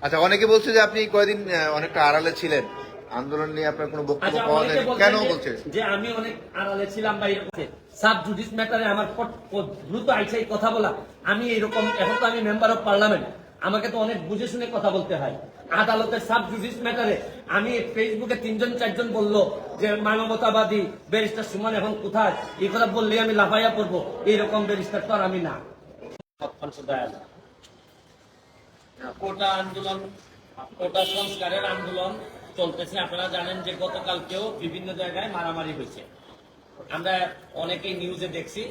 আচ্ছা, অনেকে বলছে যে আপনি কয়েকদিন অনেকটা আড়ালে ছিলেন, আন্দোলন নিয়ে আপনার কোনো বক্তব্য পাওয়া যায় কেন বলছে যে আমি অনেক আড়ালে ছিলাম বা সাব জুডিস ম্যাটারে আমার দ্রুত আইসাই কথা বলা, আমি এরকম, এখন তো আমি মেম্বার অফ পার্লামেন্ট, আমাকে তো অনেক বুঝে শুনে কথা বলতে হয়। আদালতের সাব জুডিস ম্যাটারে আমি ফেসবুকে 3-4জন বললো যে মানবতাবাদী ব্যারিস্টার সুমন এখন কোথায়, এই কথা বললেই আমি লাফাইয়া পড়বো, এইরকম ব্যারিস্টার তো আর আমি না। কোটা আন্দোলন, কোটা সংস্কারের আন্দোলন চলতেছে। আপনারা জানেন যে গতকালকেও বিভিন্ন জায়গায় মারামারি হয়েছে, আমরা অনেকেই নিউজে দেখছি।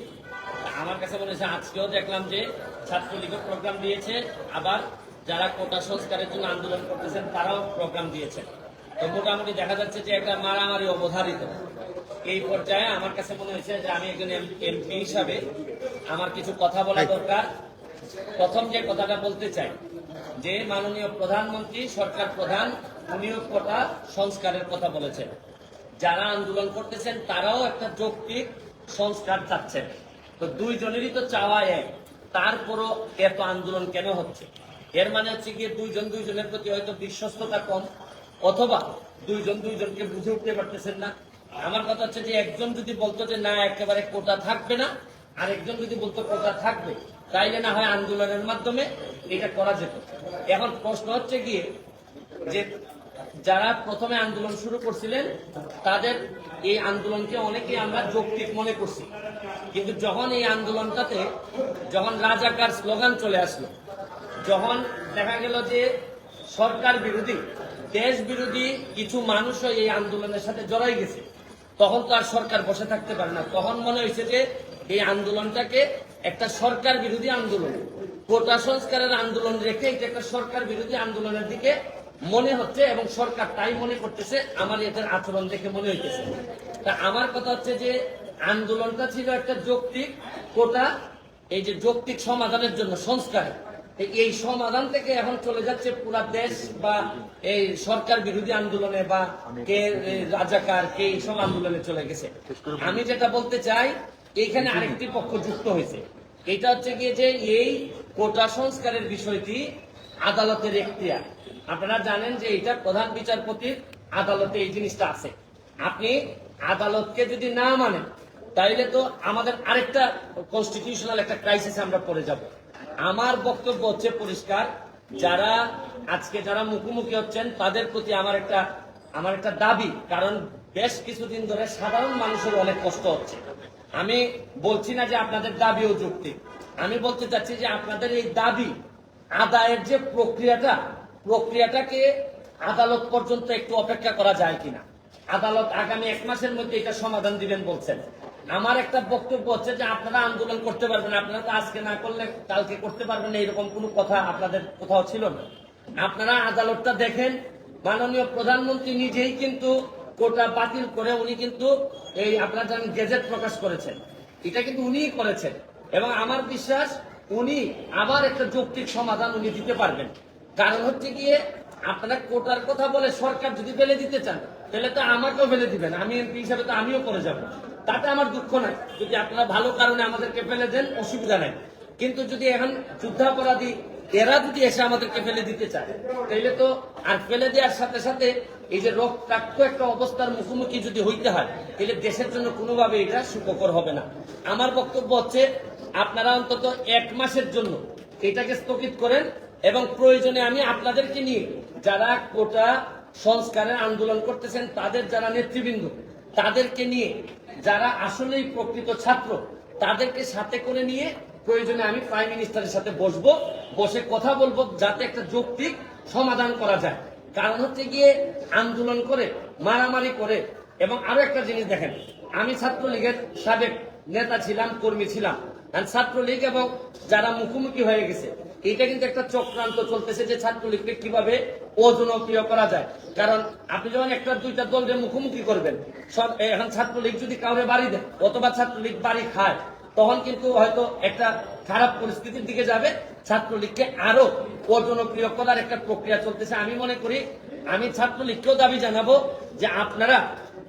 আমার কাছে মনে হচ্ছে আজকেও দেখলাম যে ছাত্রলীগের প্রোগ্রাম দিয়েছে, আবার যারা কোটা সংস্কারের জন্য আন্দোলন করতেছেন তারাও প্রোগ্রাম দিয়েছে। তো মোটামুটি দেখা যাচ্ছে যে একটা মারামারি অবধারিত। এই পর্যায়ে আমার কাছে মনে হয়েছে যে আমি একজন এমপি হিসাবে আমার কিছু কথা বলা দরকার। প্রথম যে কথাটা বলতে চাই যে মাননীয় প্রধানমন্ত্রী, সরকার প্রধান, উনিও কোটা সংস্কারের কথা বলেছেন। যারা আন্দোলন করতেছেন তারাও একটা যৌক্তিক সংস্কার চাচ্ছেন। তো দুইজনেরই তো চাওয়া এক, তারপরও এত আন্দোলন কেন হচ্ছে? এর মানে হচ্ছে গিয়ে দুইজন দুইজনের প্রতি হয়তো বিশ্বস্ততা কম, অথবা দুইজন দুইজনকে বুঝে উঠতে পারতেছেন না। আমার কথা হচ্ছে যে একজন যদি বলতো যে না একেবারে কোটা থাকবে না, আর একজন যদি বলতো কোটা থাকবে, তাইলে না হয় আন্দোলনের মাধ্যমে এটা করা যেত। এখন প্রশ্ন হচ্ছে গিয়ে যে যারা প্রথমে আন্দোলন শুরু করছিলেন তাদের এই আন্দোলনকে অনেকেই আমরা যৌক্তিক মনে করছি, কিন্তু যখন এই আন্দোলনটাতে যখন রাজাকার স্লোগান চলে আসলো, যখন দেখা গেল যে সরকার বিরোধী, দেশ বিরোধী কিছু মানুষও এই আন্দোলনের সাথে জড়াই গেছে, তখন তো আর সরকার বসে থাকতে পারে না। তখন মনে হয়েছে যে এই আন্দোলনটাকে একটা সরকার বিরোধী আন্দোলন, কোটা সংস্কারের আন্দোলন রেখে এটা একটা সরকার বিরোধী আন্দোলনের দিকে মনে হচ্ছে, এবং সরকার তাই মনে করতেছে, আমার এদের আচরণ দেখে মনে হইতেছে। তা আমার কথা হচ্ছে যে আন্দোলনটা ছিল একটা যৌক্তিক, কোটা এই যে যৌক্তিক সমাধানের জন্য সংস্কার, এই সমাধান থেকে এখন চলে যাচ্ছে পুরা দেশ বা এই সরকার বিরোধী আন্দোলনে, বা কে রাজাকার কে এইসব আন্দোলনে চলে গেছে। আমি যেটা বলতে চাই, এখানে আরেকটি পক্ষ যুক্ত হয়েছে। এটা হচ্ছে গিয়ে যে এই কোটা সংস্কারের বিষয়টি আদালতের এখতিয়ার। আপনারা জানেন যে এটা প্রধান বিচারপতির আদালতে এই জিনিসটা আছে। আপনি আদালতকে যদি না মানেন তাইলে তো আমাদের আরেকটা কনস্টিটিউশনাল একটা ক্রাইসিসে আমরা পড়ে যাব। আমার বক্তব্য হচ্ছে পরিষ্কার, যারা আজকে যারা মুখোমুখি হচ্ছেন তাদের প্রতি আমার একটা দাবি, কারণ বেশ কিছুদিন ধরে সাধারণ মানুষের অনেক কষ্ট হচ্ছে। আমি বলছি না যে আপনাদের দাবিও যৌক্তিক, আমি বলতে চাচ্ছি যে আপনাদের এই দাবি আদায়ের যে প্রক্রিয়াটাকে আদালত পর্যন্ত একটু অপেক্ষা করা যায় কিনা। আদালত আগামী 1 মাসের মধ্যে এটা সমাধান দিবেন বলছেন। আমার একটা বক্তব্য হচ্ছে যে আপনারা আন্দোলন করতে পারবেন, আপনারা তো আজকে না করলে কালকে করতে পারবেন না, এরকম কোনো কথা আপনাদের কোথাও ছিল না। আপনারা আদালতটা দেখেন, মাননীয় প্রধানমন্ত্রী নিজেই কিন্তু কোটা বাতিল করে উনি কিন্তু এই আপনারা জানেন গেজেট প্রকাশ করেছেন, এটা কিন্তু উনিই করেছেন, এবং আমার বিশ্বাস উনি আবার একটা যৌক্তিক সমাধান উনি দিতে পারবেন। কারণ হচ্ছে গিয়ে আপনারা কোটার কথা বলে সরকার যদি ফেলে দিতে চান তাহলে তো আমাকেও ফেলে দিবেন, আমি এমপি হিসাবে তো আমিও করে যাব, তাতে আমার দুঃখ নাই। যদি আপনারা ভালো কারণে আমাদেরকে ফেলে দেন অসুবিধা নাই, কিন্তু যদি এখন যুদ্ধাপরাধী এরা যদি এসে আমাদেরকে ফেলে দিতে চায় তাহলে তো, আর ফেলে দেওয়ার সাথে সাথে এই যে রক্তাক্ত একটা অবস্থার মুখোমুখি যদি হইতে হয় তাহলে দেশের জন্য কোনোভাবে এটা সুখকর হবে না। আমার বক্তব্য হচ্ছে আপনারা অন্তত 1 মাসের জন্য এটাকে স্থগিত করেন, এবং প্রয়োজনে আমি আপনাদেরকে নিয়ে যারা কোটা সংস্কারের আন্দোলন করতেছেন তাদের যারা নেতৃবৃন্দ, তাদেরকে নিয়ে যারা আসলেই প্রকৃত ছাত্র তাদেরকে সাথে করে নিয়ে প্রয়োজনে আমি প্রাইম মিনিস্টারের সাথে বসে কথা বলবো, যাতে একটা যৌক্তিক সমাধান করা যায়। কারণ হচ্ছে গিয়ে আন্দোলন করে মারামারি করে, এবং আরো একটা জিনিস দেখেন, আমি ছাত্রলীগের সাবেক নেতা ছিলাম, কর্মী ছিলাম, ছাত্রলীগ এবং যারা মুখোমুখি হয়ে গেছে এটা কিন্তু একটা চক্রান্ত চলতেছে যে ছাত্রলীগকে কিভাবে অজনপ্রিয় করা যায়। কারণ আপনি যখন একটা দুইটা দলের মুখোমুখি করবেন, সব এখন ছাত্রলীগ যদি কাউরে বাড়ি দেয় অথবা ছাত্রলীগ বাড়ি খায়, তখন কিন্তু হয়তো একটা খারাপ পরিস্থিতির দিকে যাবে। ছাত্রলীগকে আরো অজনপ্রিয় করার একটা প্রক্রিয়া চলতেছে। আমি মনে করি, আমি ছাত্রলীগকেও দাবি জানাবো যে আপনারা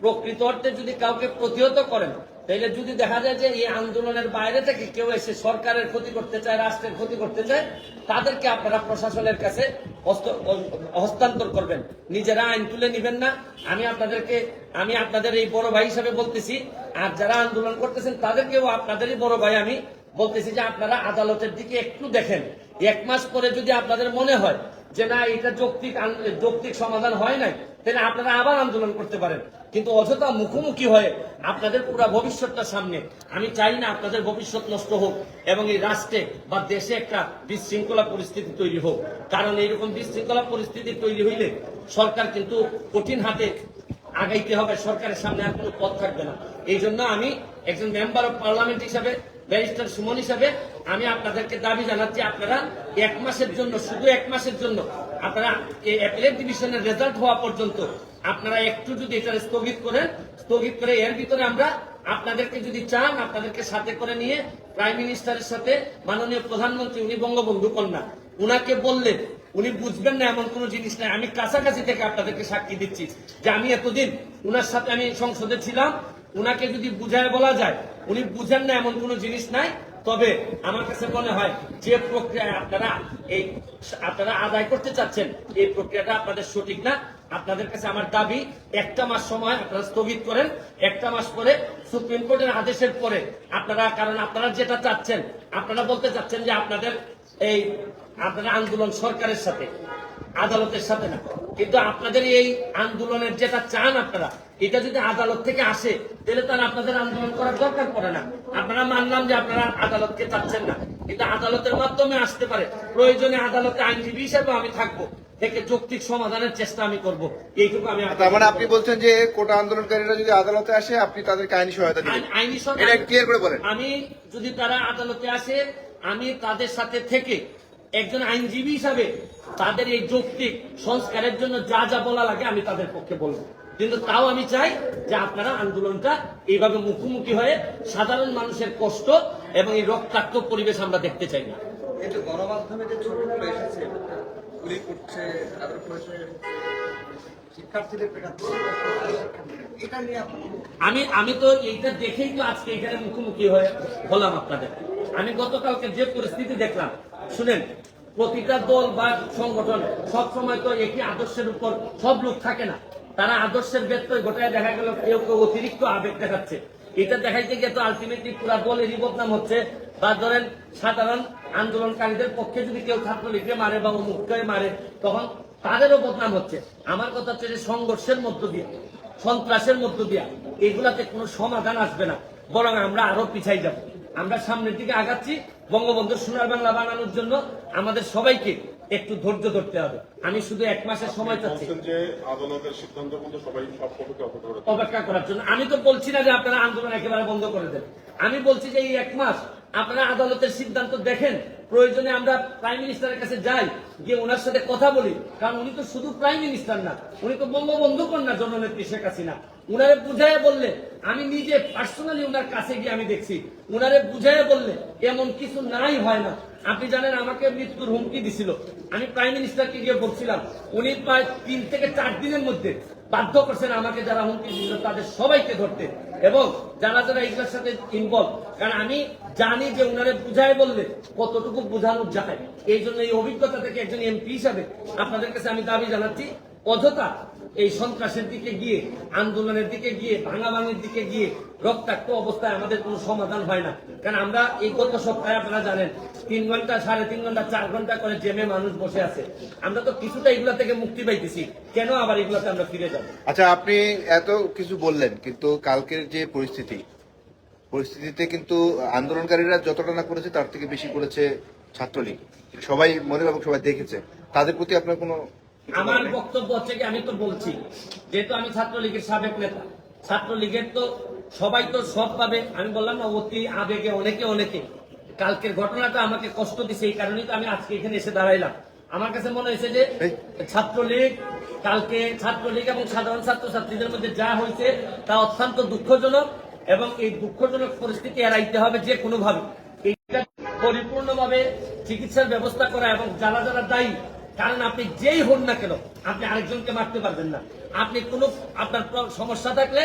প্রকৃত অর্থে যদি কাউকে প্রতিহত করেন, তাইলে যদি দেখা যায় যে এই আন্দোলনের বাইরে থেকে কেউ এসে সরকারের ক্ষতি করতে চায়, রাষ্ট্রের ক্ষতি করতে চায়, তাদেরকে আপনারা প্রশাসনের কাছে হস্তান্তর করবেন, নিজেরা আইন তুলে নিবেন না। আমি আপনাদের এই বড় ভাই হিসাবে বলতেছি, আর যারা আন্দোলন করতেছেন তাদেরকেও আপনাদেরই বড় ভাই আমি বলতেছি যে আপনারা আদালতের দিকে একটু দেখেন। 1 মাস পরে যদি আপনাদের মনে হয় যে না এটা যৌক্তিক সমাধান হয় নাই, তাহলে আপনারা আবার আন্দোলন করতে পারেন। কিন্তু অযথা মুখোমুখি হয়ে আপনাদের পুরো ভবিষ্যৎটা সামনে, আমি চাই না আপনাদের ভবিষ্যৎ নষ্ট হোক এবং এই রাষ্ট্রে বা দেশে একটা বিশৃঙ্খলা পরিস্থিতি তৈরি হোক। কারণ এইরকম বিশৃঙ্খলা পরিস্থিতি তৈরি হইলে সরকার কিন্তু কঠিন হাতে আগাইতে হবে, সরকারের সামনে আর কোনো পথ থাকবে না। এই জন্য আমি একজন মেম্বার অফ পার্লামেন্ট হিসাবে, ব্যারিস্টার সুমন হিসাবে আমি আপনাদেরকে দাবি জানাচ্ছি, আপনারা 1 মাসের জন্য, শুধু 1 মাসের জন্য আপনারা এই অ্যাপিলেট ডিভিশনের রেজাল্ট হওয়া পর্যন্ত আপনারা একটু যদি এটা স্থগিত করে এর ভিতরে আমরা আপনাদেরকে যদি চান, আপনাদেরকে সাথে করে নিয়ে প্রাইম মিনিস্টারের সাথে মাননীয় প্রধানমন্ত্রী, উনি বঙ্গবন্ধু কন্যা, উনাকে বললে উনি বুঝবেন না এমন কোন জিনিস নাই। আমি কাছাকাছি থেকে আপনাদেরকে সাক্ষী দিচ্ছি যে আমি এতদিন উনার সাথে আমি সংসদে ছিলাম, উনাকে যদি বুঝায় বলা যায় উনি বুঝেন না এমন কোন জিনিস নাই। তবে আমার কাছে মনে হয় যে প্রক্রিয়ায় আপনারা আদায় করতে চাচ্ছেন, এই প্রক্রিয়াটা আপনাদের সঠিক না। আপনাদের কাছে আমার দাবি 1টা মাস সময় আপনারা স্থগিত করেন। 1টা মাস পরে সুপ্রিম কোর্টের আদেশের পরে আপনারা, কারণ আপনারা যেটা চাচ্ছেন, আপনারা বলতে চাচ্ছেন যে আপনারা আন্দোলন সরকারের সাথে, আদালতের সাথে না। কিন্তু আপনাদের এই আন্দোলনের যেটা চান আপনারা, এটা যদি আদালত থেকে আসে তাহলে তার আপনাদের আন্দোলন করার দরকার পড়ে না। আপনারা মানলাম যে আপনারা আদালতকে চাচ্ছেন না, কিন্তু আদালতের মাধ্যমে আসতে পারে। প্রয়োজনে আদালতে আইনজীবী হিসেবে আমি থাকবো, থেকে যৌক্তিক সমাধানের চেষ্টা আমি করব। এইটুকু আমি। তার মানে আপনি বলছেন যে কোটা আন্দোলনকারীরা যদি আদালতে আসে আপনি তাদেরকে আইনি সহায়তা দিবেন? আইনি সহায়তা এটা ক্লিয়ার করে বলেন। আমি যদি তারা আদালতে আসে, আমি তাদের সাথে থেকে একজন আইনজীবী হিসাবে তাদের এই যৌক্তিক সংস্কারের জন্য যা যা বলা লাগে আমি তাদের পক্ষে বলবো। কিন্তু তাও আমি চাই যে আপনারা আন্দোলনটা এইভাবে মুখোমুখি হয়ে সাধারণ মানুষের কষ্ট এবং এই রক্তাক্ত পরিবেশ আমরা দেখতে চাই না। এই যে গণমাধ্যমে যে ছবিগুলো এসেছে, গুলি করছে, তাদের করেছে, শিক্ষার্থীদের পেটাচ্ছে, এটা নিয়ে আমি তো এইটা দেখেই তো আজকে এখানে মুখোমুখি হয়ে হলাম আপনাদের। আমি গতকালকে যে পরিস্থিতি দেখলাম, শুনেন, প্রতিটা দল বা সংগঠন সবসময় তো একই আদর্শের উপর সব লোক থাকে না। তারা আদর্শের ব্যত্যয় ঘটায় দেখা গেল কেউ কেউ অতিরিক্ত আবেগ দেখাচ্ছে। এটা দেখাইতে গিয়ে তো আলটিমেটলি পুরা দলেরই বদনাম হচ্ছে। বা ধরেন সাধারণ আন্দোলনকারীদের পক্ষে যদি কেউ ছাত্রলীগকে মারে বা অমুককে মারে, তখন তাদেরও বদনাম হচ্ছে। আমার কথা হচ্ছে যে সংঘর্ষের মধ্য দিয়ে, সন্ত্রাসের মধ্য দিয়ে এগুলাতে কোনো সমাধান আসবে না, বরং আমরা আরো পিছাই যাব। আমরা সামনের দিকে আগাচ্ছি। বঙ্গবন্ধুর সোনার বাংলা বানানোর জন্য আমাদের সবাইকে একটু ধৈর্য ধরতে হবে। আমি শুধু 1 মাসের সময় চাচ্ছি যে আদালতের সিদ্ধান্তের মধ্যে সবাই সব পক্ষে অপেক্ষা করার জন্য। আমি তো বলছি না যে আপনারা আন্দোলন একেবারে বন্ধ করে দেন। আমি বলছি যে এই 1 মাস আপনারা আদালতের সিদ্ধান্ত দেখেন। প্রয়োজনে আমরা প্রাইম মিনিস্টারের কাছে যাই, গিয়ে ওনার সাথে কথা বলি। কারণ উনি তো শুধু প্রাইম মিনিস্টার না, উনি তো বঙ্গবন্ধু কন্যা জননেত্রী শেখ হাসিনা। উনারে বুঝাইয়া বললে, আমি নিজে পার্সোনালি উনার কাছে গিয়ে আমি দেখছি, উনারে বুঝাইয়া বললে এমন কিছু নাই হয় না। আপনি জানেন আমাকে মৃত্যুর হুমকি দিছিল, আমি প্রাইম মিনিস্টারকে গিয়ে বলছিলাম, উনি প্রায় 3 থেকে 4 দিনের মধ্যে বাধ্য করছেন আমাকে যারা হুমকি দিল তাদের সবাইকে ধরতে, এবং যারা যারা এগুলোর সাথে ইনভলভ। কারণ আমি জানি যে উনারে বুঝায় বললে কতটুকু বোঝানো যায়। এই জন্য এই অভিজ্ঞতা থেকে একজন এমপি হিসাবে আপনাদের কাছে আমি দাবি জানাচ্ছি, অযথা এই সন্ত্রাসের দিকে গিয়ে, আন্দোলনের দিকে গিয়ে, ভাঙাভাঙির দিকে গিয়ে রক্তাক্ত অবস্থায় আমাদের কোনো সমাধান হয় না। কারণ আমরা এই গত সপ্তাহে আপনারা জানেন 3 ঘন্টা, 3.5 ঘন্টা, 4 ঘন্টা করে জেমে মানুষ বসে আছে। আমরা তো কিছুটা এগুলা থেকে মুক্তি পাইতেছি, কেন আবার এগুলাতে আমরা ফিরে যাব? আচ্ছা, আপনি এত কিছু বললেন, কিন্তু কালকের যে পরিস্থিতিতে কিন্তু আন্দোলনকারীরা যতটা না করেছে তার থেকে বেশি করেছে ছাত্রলীগ। সবাই মনে এবং সবাই দেখেছে। তাদের প্রতি আপনার কোনো? আমার বক্তব্য হচ্ছে কি, আমি তো বলছি যেহেতু আমি ছাত্রলীগের সাবেক নেতা, ছাত্রলীগের তো সবাই তো সব পাবে। আমি বললাম না, অতি আবেগে অনেকে কালকের ঘটনাটা আমাকে কষ্ট দিছে। এই কারণেই তো আমি আজকে এখানে এসে দাঁড়াইলাম। আমার কাছে মনে হয়েছে যে ছাত্রলীগ এবং সাধারণ ছাত্রছাত্রীদের মধ্যে যা হয়েছে তা অত্যন্ত দুঃখজনক, এবং এই দুঃখজনক পরিস্থিতি এড়াইতে হবে যে কোনোভাবে। এইটা পরিপূর্ণভাবে চিকিৎসার ব্যবস্থা করা এবং যারা যারা দায়ী কারণ আপনি যেই হন না কেন আপনি আরেকজনকে মারতে পারবেন না। আপনি কোনো আপনার সমস্যা থাকলে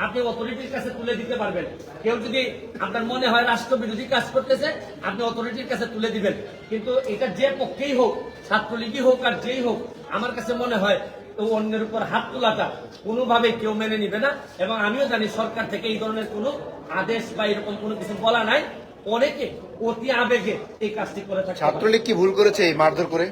আপনি অথরিটির কাছে তুলে দিতে পারবেন। কেউ যদি আপনার মনে হয় রাষ্ট্রবিরোধী কাজ করতেছে আপনি অথরিটির কাছে তুলে দিবেন। কিন্তু এটা যে পক্ষেই হোক, ছাত্রলীগই হোক আর যেই হোক, আমার কাছে মনে হয় তো অন্যের উপর হাত তোলাটা কোনোভাবে কেউ মেনে নিবে না। এবং আমিও জানি সরকার থেকে এই ধরনের কোনো আদেশ বা এরকম কোনো কিছু বলা নাই। অনেকে অতি আবেগে এই কাজটি করে থাকে। ছাত্রলীগ কি ভুল করেছে এই মারধর করে?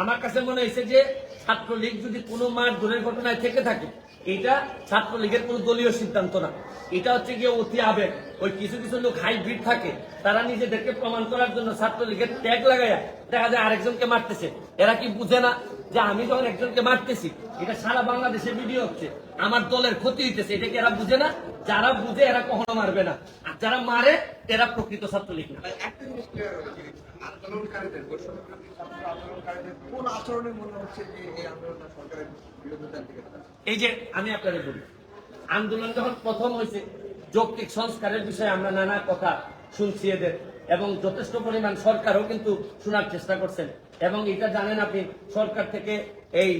আমার কাছে মনে হয়েছে যে ছাত্রলীগ যদি কোনো মারধরের ঘটনায় থেকে থাকে, এটা ছাত্রলীগের কোনো দলীয় সিদ্ধান্ত না, এটা হচ্ছে গিয়ে অতি আবেগ। ওই কিছু কিছু লোক হাইব্রিড থাকে, তারা নিজেদেরকে প্রমাণ করার জন্য ছাত্রলীগের ট্যাগ লাগাইয়া দেখা যায় আরেকজনকে মারতেছে। এরা কি বুঝে না যে আমি যখন একজনকে মারতেছি এটা সারা বাংলাদেশে ভিডিও হচ্ছে, আমার দলের ক্ষতি হইতেছে? এটা কি এরা বুঝে না? যারা বুঝে এরা কখনো মারবে না, আর যারা মারে এরা প্রকৃত ছাত্রলীগ না। একটা জিনিস clear হলো যে আন্দোলনকারীদের, বৈষম্যবিরোধী ছাত্র আন্দোলনকারীদের কোন আচরণে মনে হচ্ছে যে এই আন্দোলনটা সরকারের বিরোধিতার দিকে যাচ্ছে? এই যে আমি আপনাদের বলি, আন্দোলন যখন প্রথম হয়েছে যৌক্তিক সংস্কারের বিষয়ে আমরা নানা কথা শুনছি এদের, এবং যথেষ্ট পরিমাণ সরকারও কিন্তু শোনার চেষ্টা করছেন। এবং এটা জানেন আপনি, সরকার থেকে এই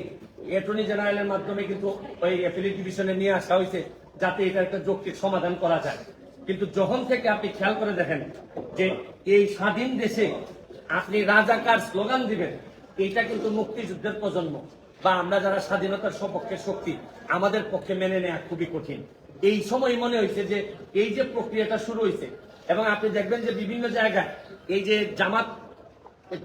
অ্যাটর্নি জেনারেলের মাধ্যমে কিন্তু ওই অ্যাপিলেট ডিভিশনে নিয়ে আসা হয়েছে যাতে এটা একটা যৌক্তিক সমাধান করা যায়। কিন্তু যখন থেকে আপনি খেয়াল করে দেখেন যে এই স্বাধীন দেশে আপনি রাজাকার স্লোগান দিবেন, এইটা কিন্তু মুক্তিযুদ্ধের প্রজন্ম বা আমরা যারা স্বাধীনতার সপক্ষে শক্তি, আমাদের পক্ষে মেনে নেওয়া খুবই কঠিন। এই সময় মনে হয়েছে যে এই যে প্রক্রিয়াটা শুরু হয়েছে, এবং আপনি দেখবেন যে বিভিন্ন জায়গায় এই যে জামাত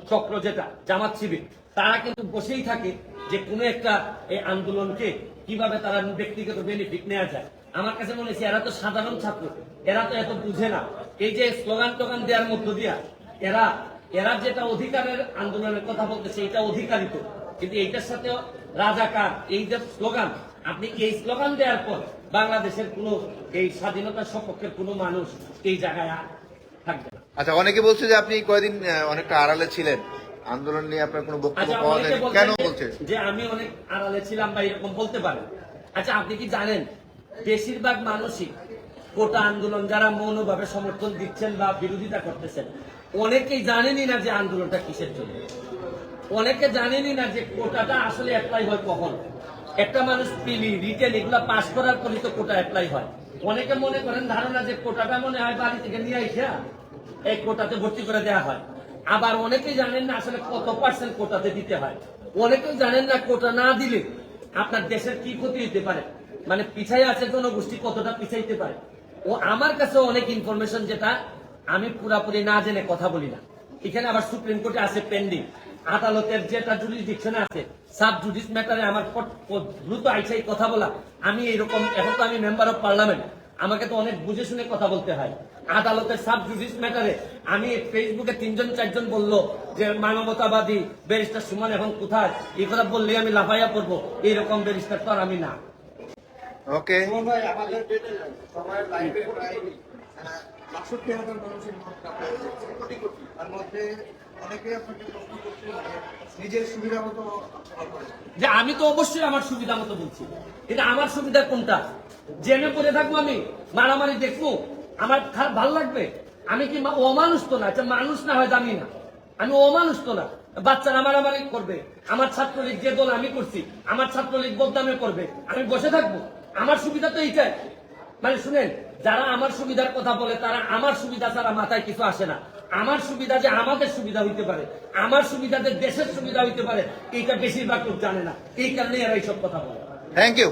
চক্র, যেটা জামাত শিবির, তারা কিন্তু বসেই থাকে যে কোনো একটা এই আন্দোলনকে কিভাবে তারা ব্যক্তিগত বেনিফিট নেওয়া যায়। আমার কাছে মনে হয়েছে এরা তো সাধারণ ছাত্র, এরা তো এত বুঝে না। এই যে স্লোগান টোগান দেওয়ার মধ্য দিয়া এরা যেটা অধিকারের আন্দোলনের কথা বলতেছে এটা অধিকারিত, কিন্তু এইটার সাথে রাজাকার এই যে স্লোগান, আপনি এই স্লোগান দেওয়ার পর বাংলাদেশের কোনো এই স্বাধীনতার সপক্ষের কোনো মানুষ এই জায়গায় থাকবে না। আচ্ছা, অনেকে বলছে যে আপনি কয়েকদিন অনেকটা আড়ালে ছিলেন, আন্দোলন নিয়ে আপনার কোনো বক্তব্য আচ্ছা, পাওয়া অনেকে যায়নি, বলছেন কেন বলছে? যে আমি অনেক আড়ালে ছিলাম বা এরকম বলতে পারেন। আচ্ছা, আপনি কি জানেন বেশিরভাগ মানুষই কোটা আন্দোলন যারা মৌনভাবে সমর্থন দিচ্ছেন বা বিরোধিতা করতেছেন, অনেকেই জানেনই না যে আন্দোলনটা কিসের জন্য। অনেকে জানেনই না যে কোটাটা আসলে অ্যাপ্লাই হয় কখন। একটা মানুষ পিলি রিটেন এগুলা পাস করার পরই তো কোটা অ্যাপ্লাই হয়। অনেকে মনে করেন ধারণা যে কোটাটা মনে হয় বাড়ি থেকে নিয়ে আইসা এই কোটাতে ভর্তি করে দেওয়া হয়। আবার অনেকেই জানেন না আসলে কত পার্সেন্ট কোটাতে দিতে হয়। অনেকেই জানেন না কোটা না দিলে আপনার দেশের কি ক্ষতি হতে পারে, মানে পিছাই আছে জনগোষ্ঠী কতটা পিছাইতে পারে। ও আমার কাছে অনেক ইনফরমেশন যেটা আমি পুরাপুরি না জেনে কথা বলি না। এখানে আবার সুপ্রিম কোর্টে আছে পেন্ডিং, আদালতের যেটা জুরিসডিকশনে আছে, সাব জুডিস ম্যাটারে আমার দ্রুত আইসাই কথা বলা। আমি এইরকম, এখন তো আমি মেম্বার অফ পার্লামেন্ট, আমাকে তো অনেক বুঝে শুনে কথা বলতে হয়। আদালতের সাব জুডিস ম্যাটারে আমি ফেসবুকে 3-4জন বললো যে মানবতাবাদী ব্যারিস্টার সুমন এখন কোথায়, এই কথা বললেই আমি লাফাইয়া পড়বো, এইরকম ব্যারিস্টার তো আর আমি না। ওকে, সুমন ভাই, আমাদের সময়ের লাইভে প্রায় ৬২,০০০ মানুষের মত আপনারা দেখছেন। তার মধ্যে অনেকে আপনাকে প্রশ্ন করছেন যে নিজের সুবিধা মতো আচরণ করেছেন। যে আমি তো অবশ্যই আমার সুবিধা মতো বলছি, এটা আমার সুবিধা কোনটা? জেনে পড়ে থাকবো আমি, মারামারি দেখবো, আমার খারাপ ভালো লাগবে? আমি কি অমানুষ তো না? আচ্ছা, মানুষ না হয় জানি না, আমি অমানুষ তো না। বাচ্চারা মারামারি করবে, আমার ছাত্রলীগ যে দল আমি করছি, আমার ছাত্রলীগ বদনামে করবে, আমি বসে থাকবো? আমার সুবিধা তো এইটাই। মানে শুনেন, যারা আমার সুবিধার কথা বলে তারা আমার সুবিধা ছাড়া মাথায় কিছু আসে না। আমার সুবিধা যে আমাদের সুবিধা হইতে পারে, আমার সুবিধা যে দেশের সুবিধা হইতে পারে, এইটা বেশিরভাগ লোক জানে না। এই কারণে এরা এইসব কথা বলে। Thank you,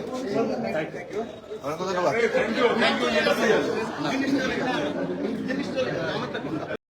thank you. অনেক ধন্যবাদ। Thank you.